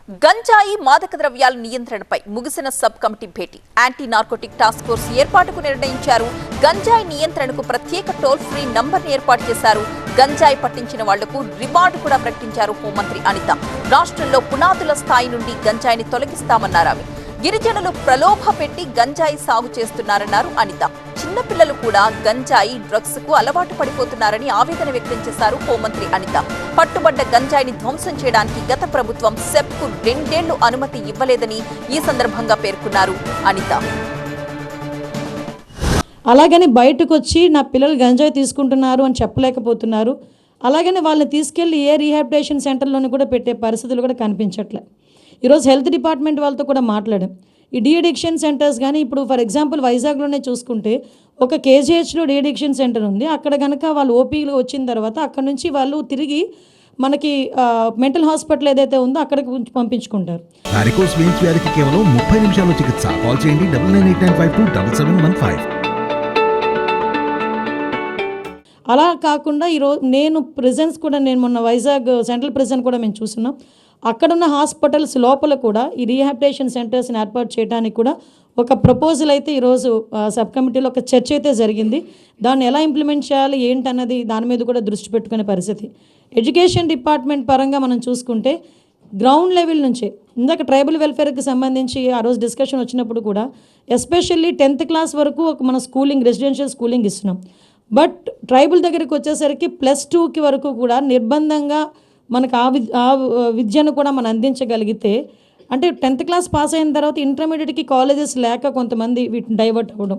గంజాయి మాదక ద్రవ్యాల నియంత్రణపై ముగిసిన సబ్ కమిటీ భేటీ యాంటీ నార్కోటిక్ టాస్క్ ఫోర్స్ ఏర్పాటుకు నిర్ణయించారు. గంజాయి నియంత్రణకు ప్రత్యేక టోల్ ఫ్రీ నంబర్ ఏర్పాటు చేశారు. గంజాయి పట్టించిన వాళ్లకు రివార్డు కూడా ప్రకటించారు హోంమంత్రి అనిత. రాష్ట్రంలో పునాదుల స్థాయి నుండి గంజాయిని తొలగిస్తామన్నారు ఆమె. గిరిజనులు ప్రలోభ పెట్టి గంజాయి సాగు చేస్తున్నారన్నారు అనిత. చిన్నపిల్లలు కూడా గంజాయి డ్రగ్స్ కు అలవాటు పడిపోతున్నారని ఆవేదన వ్యక్తం చేశారు హోంమంత్రి అనిత. పట్టుబడ్డ గంజాయిని ధ్వంసం చేయడానికి గత ప్రభుత్వం సెప్ కు 2 ఏళ్లు అనుమతి ఇవ్వలేదని ఈ సందర్భంగా పేర్కొన్నారు అనిత. అలాగని బయటకు వచ్చి నా పిల్లలు గంజాయి తీసుకుంటున్నారు అని చెప్పలేకపోతున్నారు. అలాగని వాళ్ళని తీసుకెళ్లి ఏ రీహాబిలిటేషన్ సెంటర్లోని కూడా పెట్టే పరిస్థితులు కూడా కనిపించట్లే. ఈరోజు హెల్త్ డిపార్ట్మెంట్ వాళ్ళతో కూడా మాట్లాడాం. ఈ డీఅడిక్షన్ సెంటర్స్ కానీ ఇప్పుడు ఫర్ ఎగ్జాంపుల్ వైజాగ్లోనే చూసుకుంటే ఒక కేజీహెచ్లో డీఅడిక్షన్ సెంటర్ ఉంది. అక్కడ కనుక వాళ్ళు ఓపీలో వచ్చిన తర్వాత అక్కడ నుంచి వాళ్ళు తిరిగి మనకి మెంటల్ హాస్పిటల్ ఏదైతే ఉందో అక్కడికి పంపించుకుంటారు. వారికోస్ వెయిన్స్ వ్యాధికి కేవలం 30 నిమిషాల్లో చికిత్స. కాల్ చేయండి 9989527715. అలా కాకుండా ఈరోజు నేను మొన్న వైజాగ్ సెంట్రల్ ప్రిజన్ కూడా మేము చూస్తున్నాం. అక్కడున్న హాస్పిటల్స్ లోపల కూడా ఈ రీహాబిలిటేషన్ సెంటర్స్ని ఏర్పాటు చేయడానికి కూడా ఒక ప్రపోజల్ అయితే ఈరోజు సబ్ కమిటీలో ఒక చర్చ అయితే జరిగింది. దాన్ని ఎలా ఇంప్లిమెంట్ చేయాలి ఏంటన్నది దాని మీద కూడా దృష్టి పెట్టుకునే పరిస్థితి. ఎడ్యుకేషన్ డిపార్ట్మెంట్ పరంగా మనం చూసుకుంటే గ్రౌండ్ లెవెల్ నుంచే ఇందాక ట్రైబల్ వెల్ఫేర్కి సంబంధించి ఆ రోజు డిస్కషన్ వచ్చినప్పుడు కూడా ఎస్పెషల్లీ 10th క్లాస్ వరకు మన రెసిడెన్షియల్ స్కూలింగ్ ఇస్తున్నాం. బట్ ట్రైబల్ దగ్గరికి వచ్చేసరికి +2కి వరకు కూడా నిర్బంధంగా మనకు ఆ విద్యను కూడా మనం అందించగలిగితే, అంటే 10th క్లాస్ పాస్ అయిన తర్వాత ఇంటర్మీడియట్కి కాలేజెస్ లేక కొంతమంది వీటిని డైవర్ట్ అవ్వడం,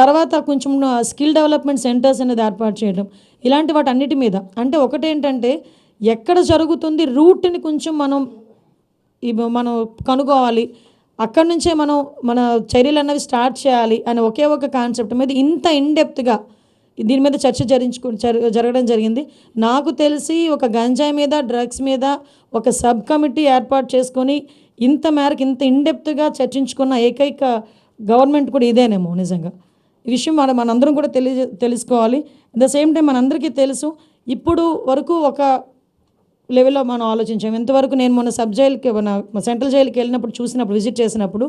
తర్వాత కొంచెం స్కిల్ డెవలప్మెంట్ సెంటర్స్ అనేది ఏర్పాటు చేయడం, ఇలాంటి వాటి అన్నిటి మీద అంటే ఒకటేంటంటే ఎక్కడ జరుగుతుంది రూట్ని కొంచెం మనం కనుగోవాలి, అక్కడి నుంచే మన చర్యలు అన్నవి స్టార్ట్ చేయాలి అనే ఒకే ఒక కాన్సెప్ట్ మీద ఇంత ఇన్డెప్త్గా దీని మీద చర్చ జరగడం జరిగింది. నాకు తెలిసి ఒక గంజాయి మీద డ్రగ్స్ మీద ఒక సబ్ కమిటీ ఏర్పాటు చేసుకొని ఇంత మేరకు ఇంత ఇన్డెప్త్గా చర్చించుకున్న ఏకైక గవర్నమెంట్ కూడా ఇదేనేమో. నిజంగా ఈ విషయం మనందరం కూడా తెలుసుకోవాలి. అట్ ద సేమ్ టైం మనందరికీ తెలుసు, ఇప్పుడు వరకు ఒక లెవెల్లో మనం ఆలోచించాం. ఇంతవరకు నేను మొన్న సబ్ జైలుకి సెంట్రల్ జైలుకి వెళ్ళినప్పుడు విజిట్ చేసినప్పుడు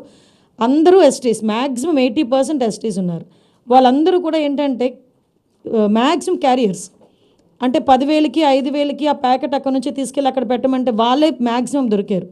అందరూ ఎస్టీస్, మ్యాక్సిమం 80% ఎస్టీస్ ఉన్నారు. వాళ్ళందరూ కూడా ఏంటంటే మ్యాక్సిమం క్యారియర్స్, అంటే 10,000కి 5,000కి ఆ ప్యాకెట్ అక్కడ నుంచి తీసుకెళ్ళి అక్కడ పెట్టమంటే వాళ్ళే మ్యాక్సిమం దొరికారు.